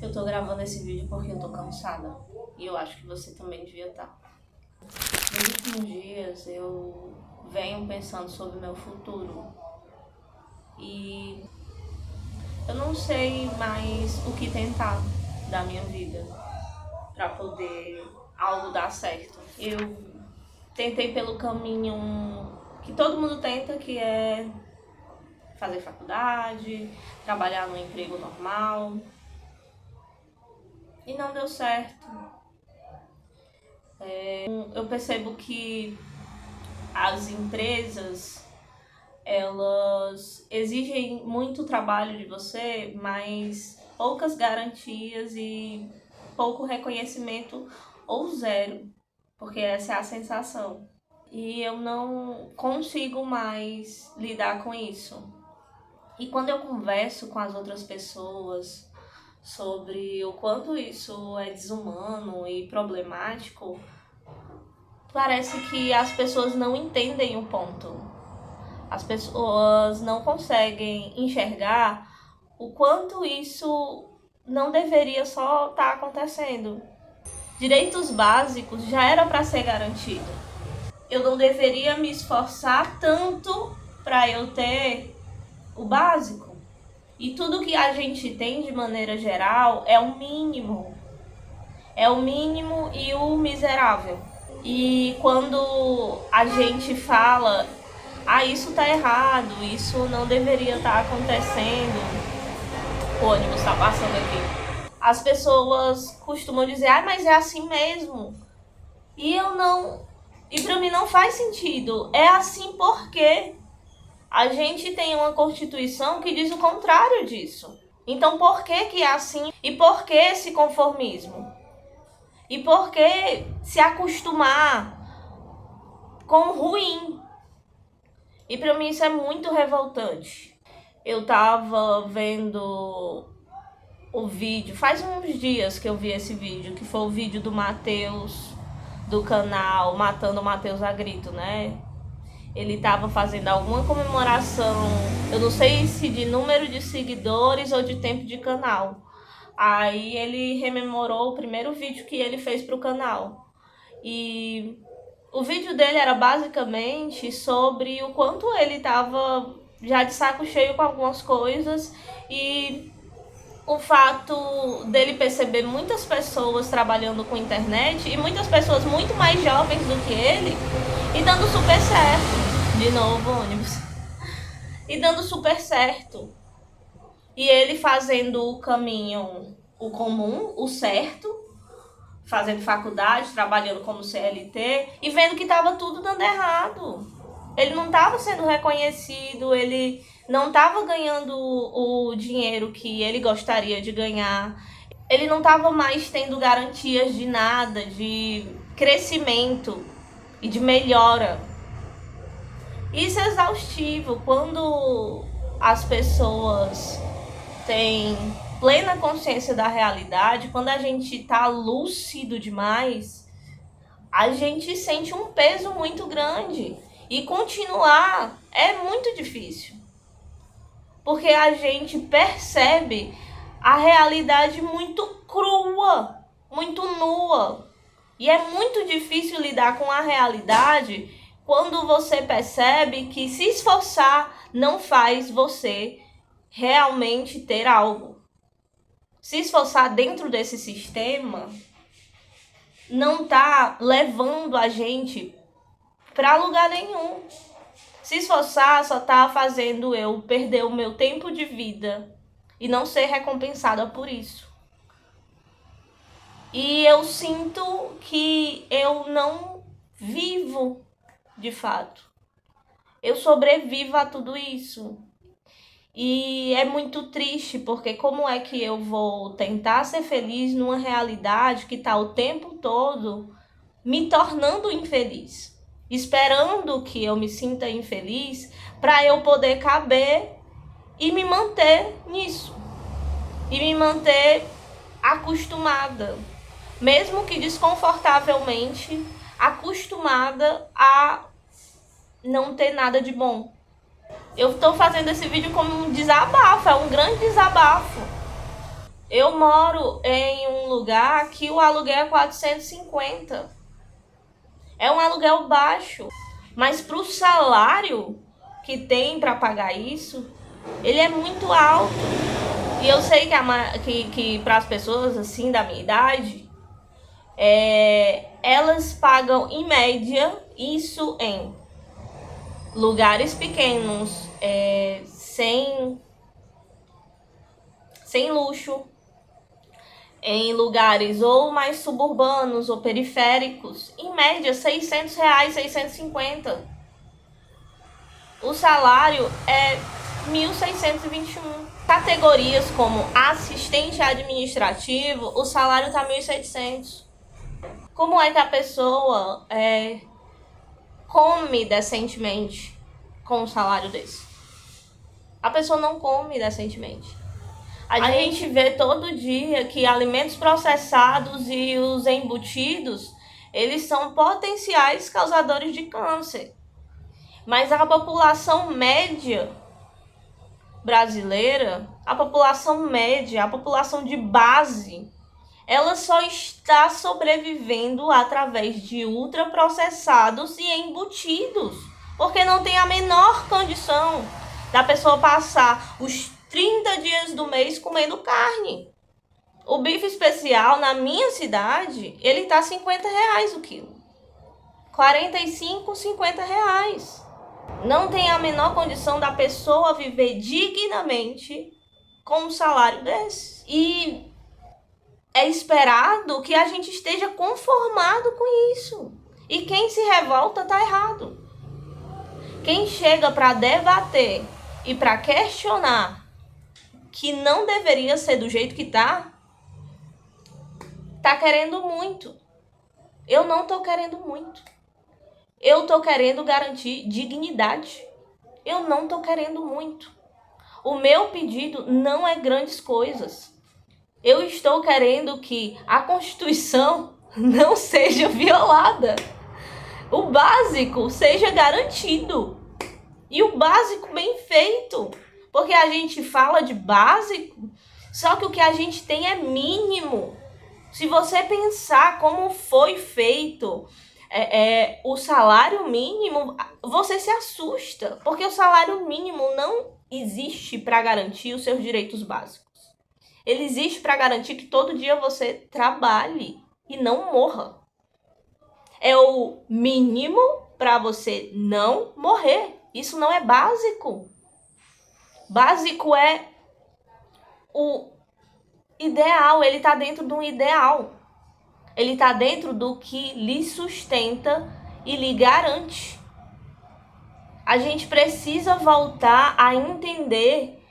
Eu tô gravando esse vídeo porque eu tô cansada. E eu acho que você também devia estar. Nos últimos dias eu venho pensando sobre o meu futuro. E eu não sei mais o que tentar da minha vida pra poder algo dar certo. Eu tentei pelo caminho que todo mundo tenta, que é fazer faculdade, trabalhar num emprego normal. E não deu certo. Eu percebo que as empresas, elas exigem muito trabalho de você, mas poucas garantias e pouco reconhecimento ou zero, porque essa é a sensação. E eu não consigo mais lidar com isso. E quando eu converso com as outras pessoas sobre o quanto isso é desumano e problemático, parece que as pessoas não entendem o ponto. As pessoas não conseguem enxergar o quanto isso não deveria só estar acontecendo. Direitos básicos já era para ser garantido. Eu não deveria me esforçar tanto para eu ter o básico. E tudo que a gente tem de maneira geral é o mínimo. É o mínimo e o miserável. E quando a gente fala, isso tá errado, isso não deveria estar acontecendo, o ônibus tá passando aqui, as pessoas costumam dizer, mas é assim mesmo. E pra mim não faz sentido. É assim porque a gente tem uma Constituição que diz o contrário disso. Então por que é assim? E por que esse conformismo? E por que se acostumar com o ruim? E pra mim isso é muito revoltante. Eu tava vendo o vídeo, faz uns dias que eu vi esse vídeo, que foi o vídeo do Matheus, do canal Matando o Matheus a Grito, né? Ele tava fazendo alguma comemoração, eu não sei se de número de seguidores ou de tempo de canal. Aí ele rememorou o primeiro vídeo que ele fez pro canal. E o vídeo dele era basicamente sobre o quanto ele tava já de saco cheio com algumas coisas e o fato dele perceber muitas pessoas trabalhando com internet e muitas pessoas muito mais jovens do que ele e dando super certo. De novo, ônibus. E dando super certo. E ele fazendo o caminho, o comum, o certo, fazendo faculdade, trabalhando como CLT e vendo que estava tudo dando errado. Ele não estava sendo reconhecido, ele não estava ganhando o dinheiro que ele gostaria de ganhar. Ele não estava mais tendo garantias de nada, de crescimento e de melhora. Isso é exaustivo. Quando as pessoas têm plena consciência da realidade, quando a gente tá lúcido demais, a gente sente um peso muito grande. E continuar é muito difícil. Porque a gente percebe a realidade muito crua, muito nua. E é muito difícil lidar com a realidade quando você percebe que se esforçar não faz você realmente ter algo. Se esforçar dentro desse sistema não tá levando a gente para lugar nenhum. Se esforçar só tá fazendo eu perder o meu tempo de vida e não ser recompensada por isso. E eu sinto que eu não vivo de fato. Eu sobrevivo a tudo isso. E é muito triste, porque como é que eu vou tentar ser feliz numa realidade que está o tempo todo me tornando infeliz? Esperando que eu me sinta infeliz para eu poder caber e me manter nisso. E me manter acostumada, mesmo que desconfortavelmente, acostumada a não ter nada de bom. Eu estou fazendo esse vídeo como um desabafo, é um grande desabafo. Eu moro em um lugar que o aluguel é 450. É um aluguel baixo, mas para o salário que tem para pagar isso, ele é muito alto. E eu sei que para as pessoas assim da minha idade, elas pagam em média isso em lugares pequenos, sem luxo, em lugares ou mais suburbanos ou periféricos, em média R$ 600, 650. O salário é 1.621. Categorias como assistente administrativo, o salário está 1.700. Como é que a pessoa come decentemente com um salário desse? A pessoa não come decentemente. A gente vê todo dia que alimentos processados e os embutidos, eles são potenciais causadores de câncer. Mas a população média brasileira, a população média, a população de base, ela só está sobrevivendo através de ultraprocessados e embutidos, porque não tem a menor condição da pessoa passar os 30 dias do mês comendo carne. O bife especial na minha cidade, ele tá R$ 50 o quilo. 45, R$ 50. Não tem a menor condição da pessoa viver dignamente com um salário desse. E é esperado que a gente esteja conformado com isso. E quem se revolta tá errado. Quem chega para debater e para questionar que não deveria ser do jeito que tá querendo muito. Eu não tô querendo muito. Eu tô querendo garantir dignidade. Eu não tô querendo muito. O meu pedido não é grandes coisas. Eu estou querendo que a Constituição não seja violada. O básico seja garantido. E o básico bem feito. Porque a gente fala de básico, só que o que a gente tem é mínimo. Se você pensar como foi feito o salário mínimo, você se assusta. Porque o salário mínimo não existe para garantir os seus direitos básicos. Ele existe para garantir que todo dia você trabalhe e não morra. É o mínimo para você não morrer. Isso não é básico. Básico é o ideal, ele está dentro de um ideal. Ele está dentro do que lhe sustenta e lhe garante. A gente precisa voltar a entender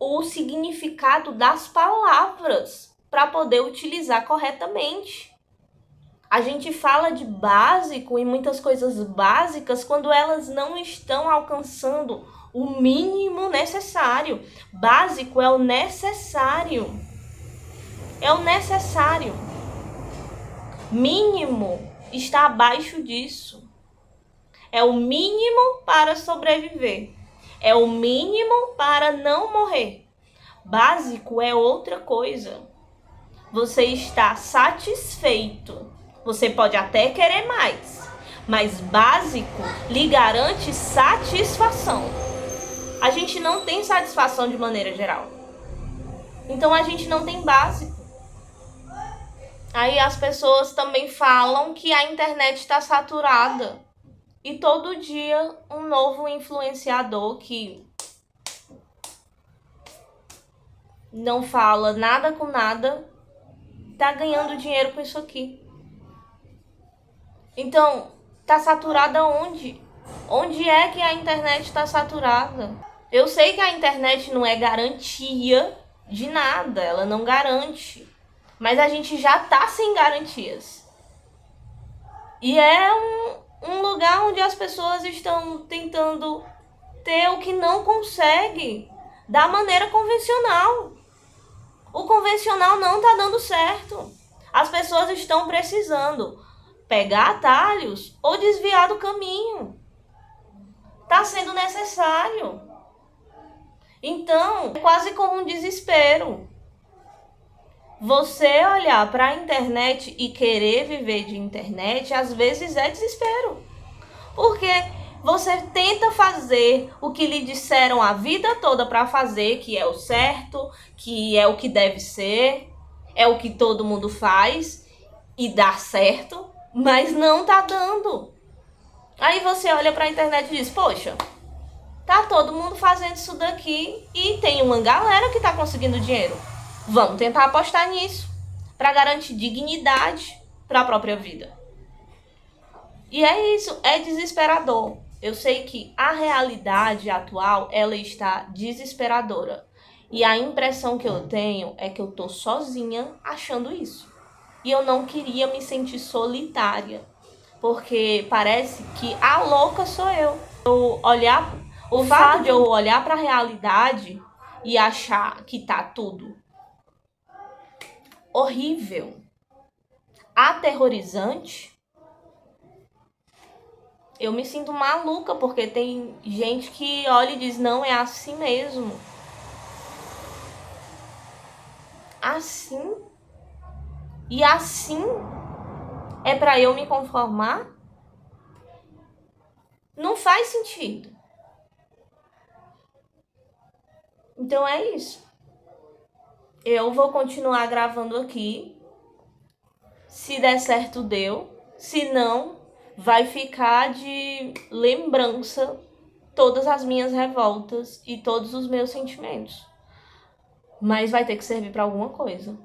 o significado das palavras para poder utilizar corretamente. A gente fala de básico e muitas coisas básicas quando elas não estão alcançando o mínimo necessário. Básico é o necessário. É o necessário. Mínimo está abaixo disso. É o mínimo para sobreviver. É o mínimo para não morrer. Básico é outra coisa. Você está satisfeito. Você pode até querer mais, mas básico lhe garante satisfação. A gente não tem satisfação de maneira geral. Então a gente não tem básico. Aí as pessoas também falam que a internet está saturada. E todo dia um novo influenciador que não fala nada com nada tá ganhando dinheiro com isso aqui. Então, tá saturada onde? Onde é que a internet está saturada? Eu sei que a internet não é garantia de nada, ela não garante. Mas a gente já tá sem garantias. E é um lugar onde as pessoas estão tentando ter o que não consegue da maneira convencional. O convencional não tá dando certo. As pessoas estão precisando pegar atalhos ou desviar do caminho. Tá sendo necessário. Então, é quase como um desespero. Você olhar para a internet e querer viver de internet, às vezes é desespero. Porque você tenta fazer o que lhe disseram a vida toda para fazer, que é o certo, que é o que deve ser, é o que todo mundo faz e dá certo, mas não tá dando. Aí você olha para a internet e diz: poxa, tá todo mundo fazendo isso daqui e tem uma galera que tá conseguindo dinheiro. Vamos tentar apostar nisso para garantir dignidade para a própria vida. E é isso, é desesperador. Eu sei que a realidade atual, ela está desesperadora. E a impressão que eu tenho é que eu tô sozinha achando isso. E eu não queria me sentir solitária, porque parece que a louca sou eu. O fato de eu olhar para a realidade e achar que tá tudo horrível, aterrorizante, eu me sinto maluca, porque tem gente que olha e diz: não, é assim mesmo. Assim? E assim é para eu me conformar? Não faz sentido. Então é isso. Eu vou continuar gravando aqui. Se der certo, deu. Se não, vai ficar de lembrança todas as minhas revoltas e todos os meus sentimentos. Mas vai ter que servir para alguma coisa.